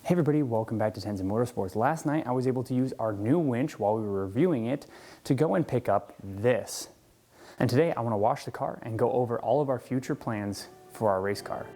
Hey everybody, welcome back to Tenza Motorsports. Last night I was able to use our new winch while we were reviewing it to go and pick up this. And today I want to wash the car and go over all of our future plans for our race car.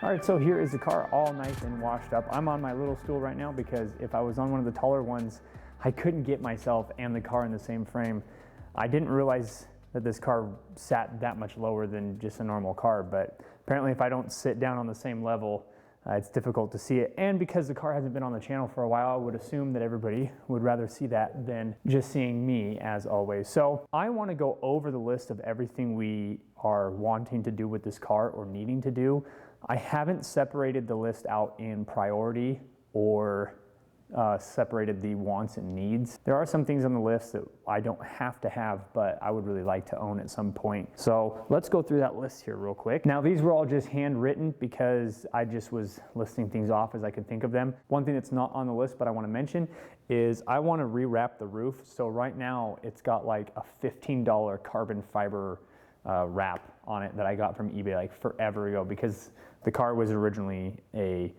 All right, so here is the car all nice and washed up. I'm on my little stool right now because if I was on one of the taller ones, I couldn't get myself and the car in the same frame. I didn't realize that this car sat that much lower than just a normal car, but apparently if I don't sit down on the same level, it's difficult to see it. And because the car hasn't been on the channel for a while, I would assume that everybody would rather see that than just seeing me, as always. So I want to go over the list of everything we are wanting to do with this car or needing to do. I haven't separated the list out in priority or separated the wants and needs. There are some things on the list that I don't have to have, but I would really like to own at some point. So let's go through that list here real quick. Now these were all just handwritten because I just was listing things off as I could think of them. One thing that's not on the list but I want to mention is I want to rewrap the roof. So right now it's got like a $15 carbon fiber wrap on it that I got from eBay like forever ago because the car was originally a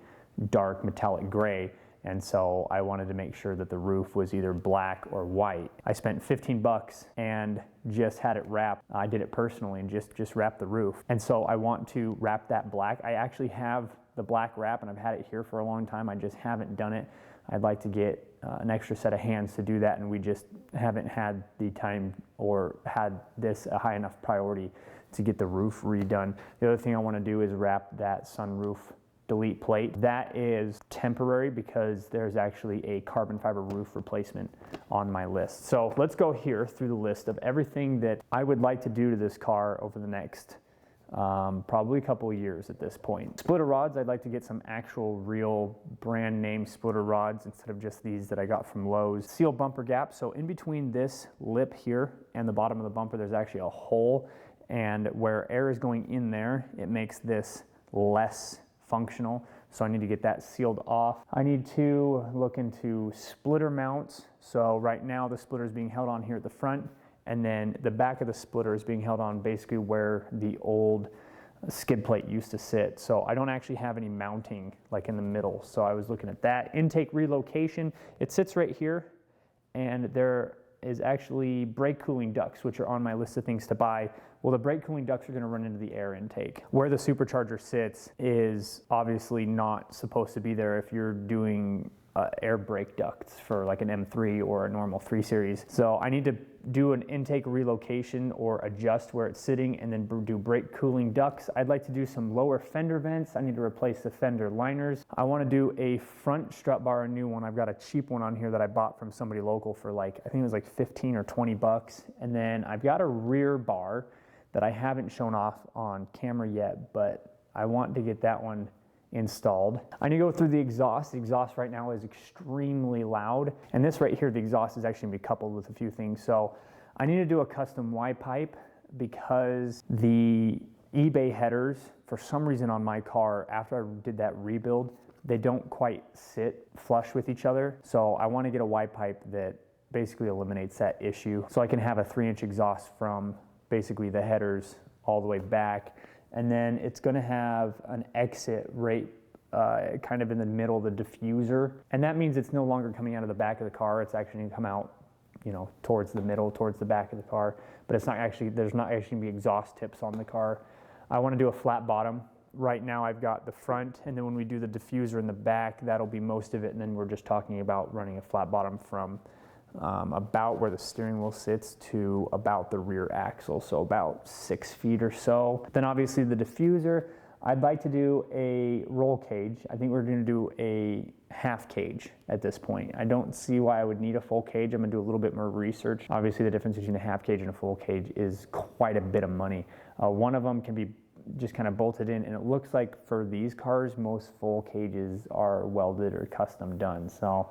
dark metallic gray, and so I wanted to make sure that the roof was either black or white. I spent 15 bucks and just had it wrapped. I did it personally and just wrapped the roof. And so I want to wrap that black. I actually have the black wrap and I've had it here for a long time. I just haven't done it. I'd like to get an extra set of hands to do that, and we just haven't had the time or had this a high enough priority to get the roof redone. The other thing I want to do is wrap that sunroof delete plate. That is temporary because there's actually a carbon fiber roof replacement on my list. So let's go here through the list of everything that I would like to do to this car over the next probably a couple of years at this point. Splitter rods, I'd like to get some actual real brand name splitter rods instead of just these that I got from Lowe's. Seal bumper gap, so in between this lip here and the bottom of the bumper there's actually a hole, and where air is going in there it makes this less functional, so I need to get that sealed off. I need to look into splitter mounts. So right now the splitter is being held on here at the front, and then the back of the splitter is being held on basically where the old skid plate used to sit. So I don't actually have any mounting like in the middle. So I was looking at that. Intake relocation, it sits right here, and there is actually brake cooling ducts, which are on my list of things to buy. Well, the brake cooling ducts are going to run into the air intake. Where the supercharger sits is obviously not supposed to be there if you're doing air brake ducts for like an M3 or a normal 3 Series. So I need to do an intake relocation or adjust where it's sitting and then do brake cooling ducts. I'd like to do some lower fender vents. I need to replace the fender liners. I want to do a front strut bar, a new one. I've got a cheap one on here that I bought from somebody local for like, I think it was like 15 or 20 bucks. And then I've got a rear bar that I haven't shown off on camera yet, but I want to get that one installed. I need to go through the exhaust. The exhaust right now is extremely loud, and this right here, the exhaust is actually going to be coupled with a few things. So I need to do a custom Y pipe because the eBay headers, for some reason on my car, after I did that rebuild, they don't quite sit flush with each other. So I want to get a Y pipe that basically eliminates that issue, so I can have a 3-inch exhaust from basically the headers all the way back. And then it's going to have an exit right kind of in the middle of the diffuser. And that means it's no longer coming out of the back of the car. It's actually gonna come out, you know, towards the middle, towards the back of the car. But it's not actually, there's not actually gonna be exhaust tips on the car. I wanna do a flat bottom. Right now I've got the front, and then when we do the diffuser in the back, that'll be most of it. And then we're just talking about running a flat bottom from about where the steering wheel sits to about the rear axle, so about 6 feet or so. Then obviously the diffuser, I'd like to do a roll cage. I think we're gonna do a half cage at this point. I don't see why I would need a full cage. I'm gonna do a little bit more research. Obviously the difference between a half cage and a full cage is quite a bit of money. One of them can be just kind of bolted in, and it looks like for these cars, most full cages are welded or custom done. So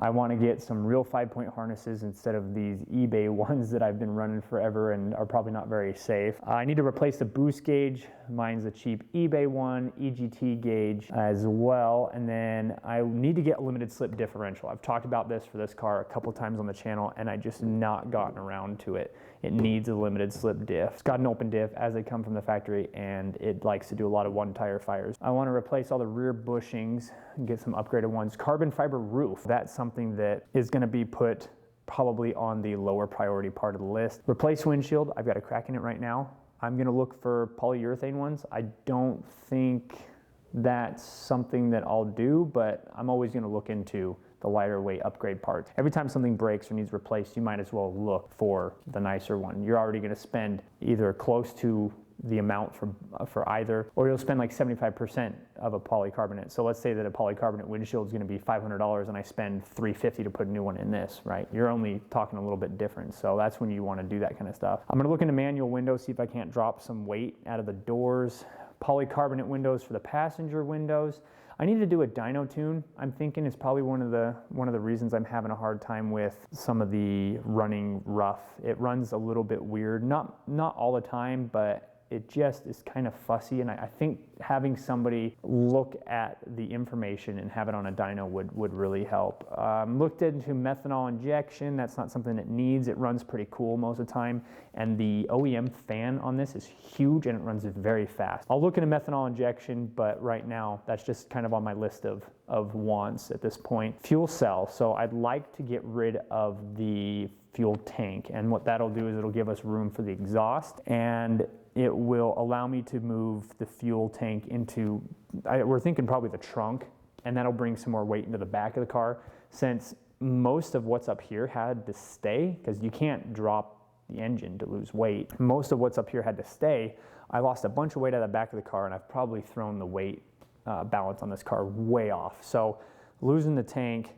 I want to get some real 5-point harnesses instead of these eBay ones that I've been running forever and are probably not very safe. I need to replace the boost gauge. Mine's a cheap eBay one, EGT gauge as well. And then I need to get a limited slip differential. I've talked about this for this car a couple times on the channel, and I just not gotten around to it. It needs a limited slip diff. It's got an open diff as they come from the factory, and it likes to do a lot of one tire fires. I want to replace all the rear bushings and get some upgraded ones. Carbon fiber roof, that's something that is going to be put probably on the lower priority part of the list. Replace windshield, I've got a crack in it right now. I'm going to look for polyurethane ones. I don't think that's something that I'll do, but I'm always going to look into the lighter weight upgrade parts. Every time something breaks or needs replaced, you might as well look for the nicer one. You're already going to spend either close to the amount for either, or you'll spend like 75% of a polycarbonate. So let's say that a polycarbonate windshield is going to be $500 and I spend $350 to put a new one in this, right? You're only talking a little bit different. So that's when you want to do that kind of stuff. I'm going to look into manual windows, see if I can't drop some weight out of the doors. Polycarbonate windows for the passenger windows. I need to do a dyno tune. I'm thinking it's probably one of the reasons I'm having a hard time with some of the running rough. It runs a little bit weird, not all the time, but it just is kind of fussy, and I think having somebody look at the information and have it on a dyno would really help. Looked into methanol injection. That's not something it needs. It runs pretty cool most of the time, and the OEM fan on this is huge and it runs very fast. I'll look into methanol injection, but right now that's just kind of on my list of wants at this point. Fuel cell. So I'd like to get rid of the fuel tank, and what that'll do is it'll give us room for the exhaust, and it will allow me to move the fuel tank into, we're thinking probably the trunk, and that'll bring some more weight into the back of the car, since most of what's up here had to stay, because you can't drop the engine to lose weight. Most of what's up here had to stay. I lost a bunch of weight out of the back of the car, and I've probably thrown the weight balance on this car way off. So losing the tank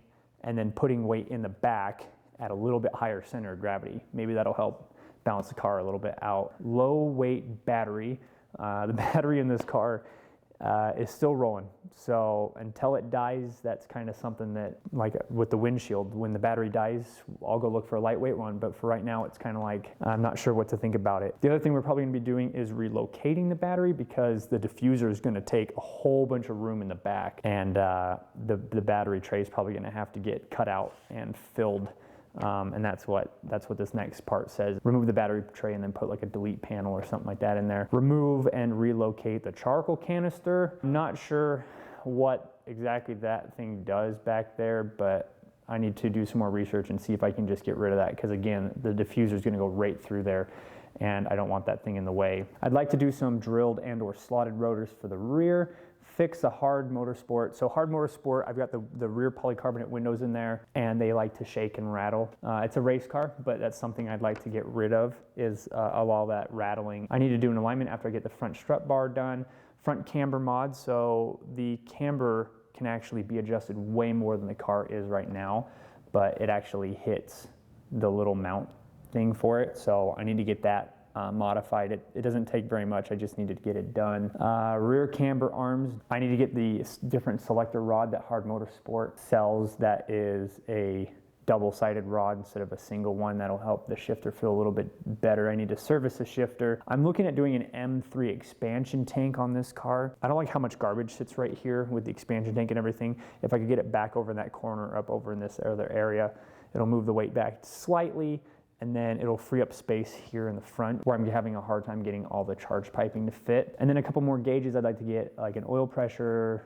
and then putting weight in the back at a little bit higher center of gravity, maybe that'll help balance the car a little bit out. Low weight battery. The battery in this car is still rolling. So until it dies, that's kind of something that, like with the windshield, when the battery dies, I'll go look for a lightweight one. But for right now, it's kind of like, I'm not sure what to think about it. The other thing we're probably gonna be doing is relocating the battery, because the diffuser is gonna take a whole bunch of room in the back, and the battery tray is probably gonna have to get cut out and filled. And that's what this next part says. Remove the battery tray and then put like a delete panel or something like that in there. Remove and relocate the charcoal canister. I'm not sure what exactly that thing does back there, but I need to do some more research and see if I can just get rid of that, because again, the diffuser is going to go right through there, and I don't want that thing in the way. I'd like to do some drilled and or slotted rotors for the rear. Fix the hard motorsport. So hard motorsport, I've got the rear polycarbonate windows in there, and they like to shake and rattle. It's a race car, but that's something I'd like to get rid of, is all that rattling. I need to do an alignment after I get the front strut bar done. Front camber mod, so the camber can actually be adjusted way more than the car is right now, but it actually hits the little mount thing for it. So I need to get that modified. It doesn't take very much. I just needed to get it done. Rear camber arms. I need to get the different selector rod that Hard Motorsport sells. That is a double-sided rod instead of a single one. That'll help the shifter feel a little bit better. I need to service the shifter. I'm looking at doing an M3 expansion tank on this car. I don't like how much garbage sits right here with the expansion tank and everything. If I could get it back over in that corner, up over in this other area, it'll move the weight back slightly, and then it'll free up space here in the front where I'm having a hard time getting all the charge piping to fit. And then a couple more gauges I'd like to get, like an oil pressure,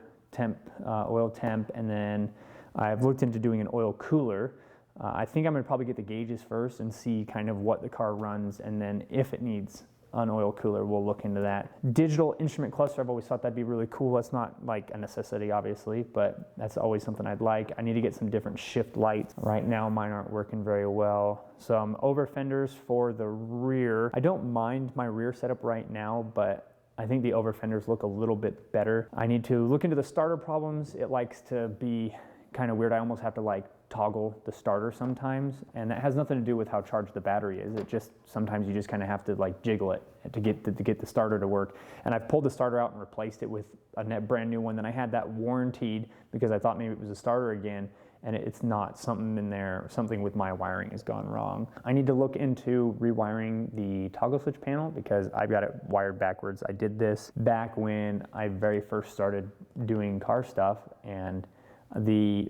oil temp, and then I've looked into doing an oil cooler. I think I'm gonna probably get the gauges first and see kind of what the car runs, and then if it needs an oil cooler, we'll look into that. Digital instrument cluster, I've always thought that'd be really cool. That's not like a necessity, obviously, but that's always something I'd like. I need to get some different shift lights. Right now, mine aren't working very well. Some over fenders for the rear. I don't mind my rear setup right now, but I think the over fenders look a little bit better. I need to look into the starter problems. It likes to be kind of weird. I almost have to like toggle the starter sometimes, and that has nothing to do with how charged the battery is. It just, sometimes you just kind of have to like jiggle it to get the starter to work. And I've pulled the starter out and replaced it with a brand new one. Then I had that warranted because I thought maybe it was a starter again, and it's not. Something in there, something with my wiring has gone wrong. I need to look into rewiring the toggle switch panel because I've got it wired backwards. I did this back when I very first started doing car stuff, and the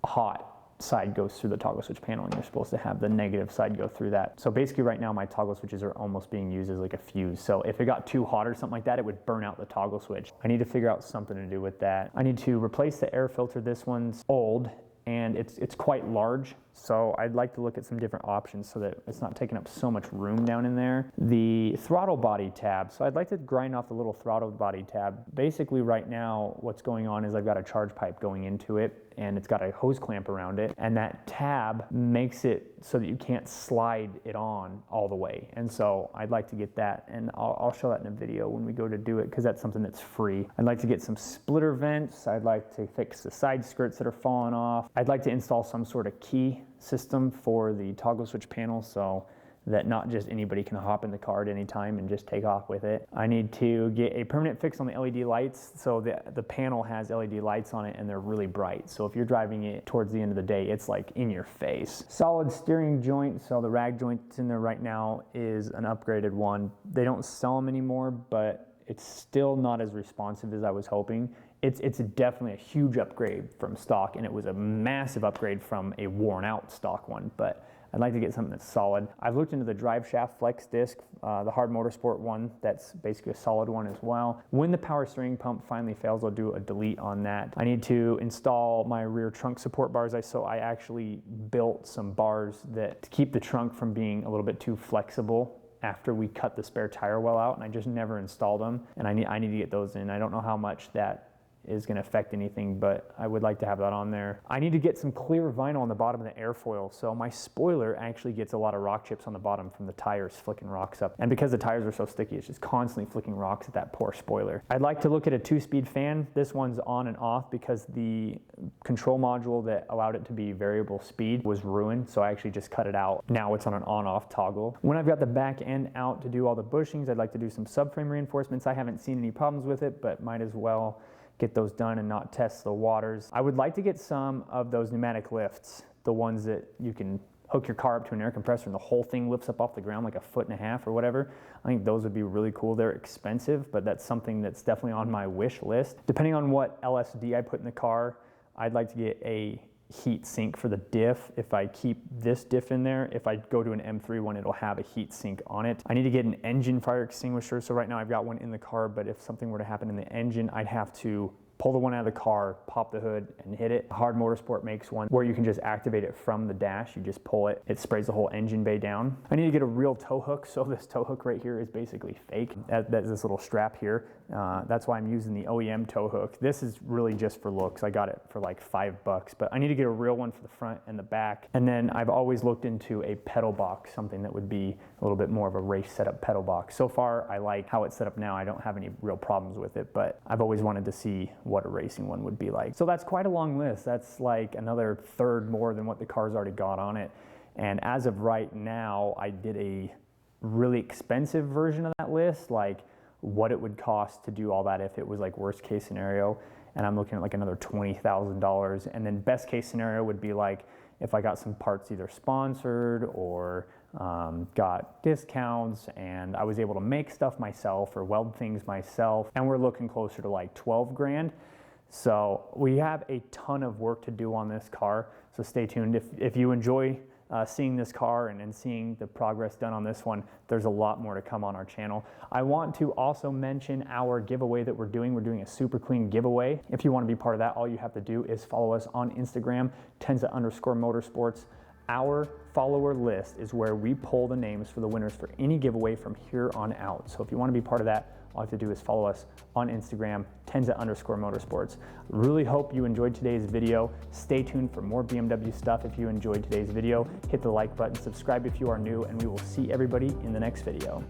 hot side goes through the toggle switch panel, and you're supposed to have the negative side go through that. So basically right now my toggle switches are almost being used as like a fuse. So if it got too hot or something like that, it would burn out the toggle switch. I need to figure out something to do with that. I need to replace the air filter. This one's old and it's quite large. So I'd like to look at some different options so that it's not taking up so much room down in there. The throttle body tab. So I'd like to grind off the little throttle body tab. Basically right now what's going on is I've got a charge pipe going into it, and it's got a hose clamp around it, and that tab makes it so that you can't slide it on all the way. And so I'd like to get that, and I'll show that in a video when we go to do it, because that's something that's free. I'd like to get some splitter vents. I'd like to fix the side skirts that are falling off. I'd like to install some sort of key system for the toggle switch panel so that not just anybody can hop in the car at any time and just take off with it. I need to get a permanent fix on the LED lights. So the panel has LED lights on it and they're really bright. So if you're driving it towards the end of the day, it's like in your face. Solid steering joint. So the rag joint that's in there right now is an upgraded one. They don't sell them anymore, but it's still not as responsive as I was hoping. It's definitely a huge upgrade from stock, and it was a massive upgrade from a worn out stock one, but I'd like to get something that's solid. I've looked into the drive shaft flex disc, the hard motorsport one, that's basically a solid one as well. When the power steering pump finally fails, I'll do a delete on that. I need to install my rear trunk support bars. So I actually built some bars that to keep the trunk from being a little bit too flexible after we cut the spare tire well out, and I just never installed them, and I need to get those in. I don't know how much that is going to affect anything, but I would like to have that on there. I need to get some clear vinyl on the bottom of the airfoil. So my spoiler actually gets a lot of rock chips on the bottom from the tires flicking rocks up. And because the tires are so sticky, it's just constantly flicking rocks at that poor spoiler. I'd like to look at a 2-speed fan. This one's on and off because the control module that allowed it to be variable speed was ruined. So I actually just cut it out. Now it's on an on-off toggle. When I've got the back end out to do all the bushings, I'd like to do some subframe reinforcements. I haven't seen any problems with it, but might as well get those done and not test the waters. I would like to get some of those pneumatic lifts, the ones that you can hook your car up to an air compressor and the whole thing lifts up off the ground like 1.5 feet or whatever. I think those would be really cool. They're expensive, but that's something that's definitely on my wish list. Depending on what LSD I put in the car, I'd like to get a heat sink for the diff. If I keep this diff in there, if I go to an M3 one, it'll have a heat sink on it. I need to get an engine fire extinguisher. So right now I've got one in the car, but if something were to happen in the engine, I'd have to pull the one out of the car, pop the hood, and hit it. Hard Motorsport makes one where you can just activate it from the dash. You just pull it, it sprays the whole engine bay down. I need to get a real tow hook. So this tow hook right here is basically fake. That's this little strap here. That's why I'm using the OEM tow hook. This is really just for looks. I got it for like $5, but I need to get a real one for the front and the back. And then I've always looked into a pedal box, something that would be a little bit more of a race setup pedal box. So far, I like how it's set up now. I don't have any real problems with it, but I've always wanted to see what a racing one would be like. So that's quite a long list. That's like another third more than what the car's already got on it. And as of right now, I did a really expensive version of that list, like what it would cost to do all that if it was like worst case scenario. And I'm looking at like another $20,000. And then best case scenario would be like if I got some parts either sponsored or got discounts and I was able to make stuff myself or weld things myself, and we're looking closer to like 12 grand. So we have a ton of work to do on this car, so stay tuned. If you enjoy seeing this car and seeing the progress done on this one. There's a lot more to come on our channel. I want to also mention our giveaway that we're doing. We're doing a super clean giveaway. If you want to be part of that, all you have to do is follow us on Instagram, Tenza_motorsports. Our follower list is where we pull the names for the winners for any giveaway from here on out. So if you want to be part of that, all you have to do is follow us on Instagram, Tenza_motorsports. Really hope you enjoyed today's video. Stay tuned for more BMW stuff if you enjoyed today's video. Hit the like button, subscribe if you are new, and we will see everybody in the next video.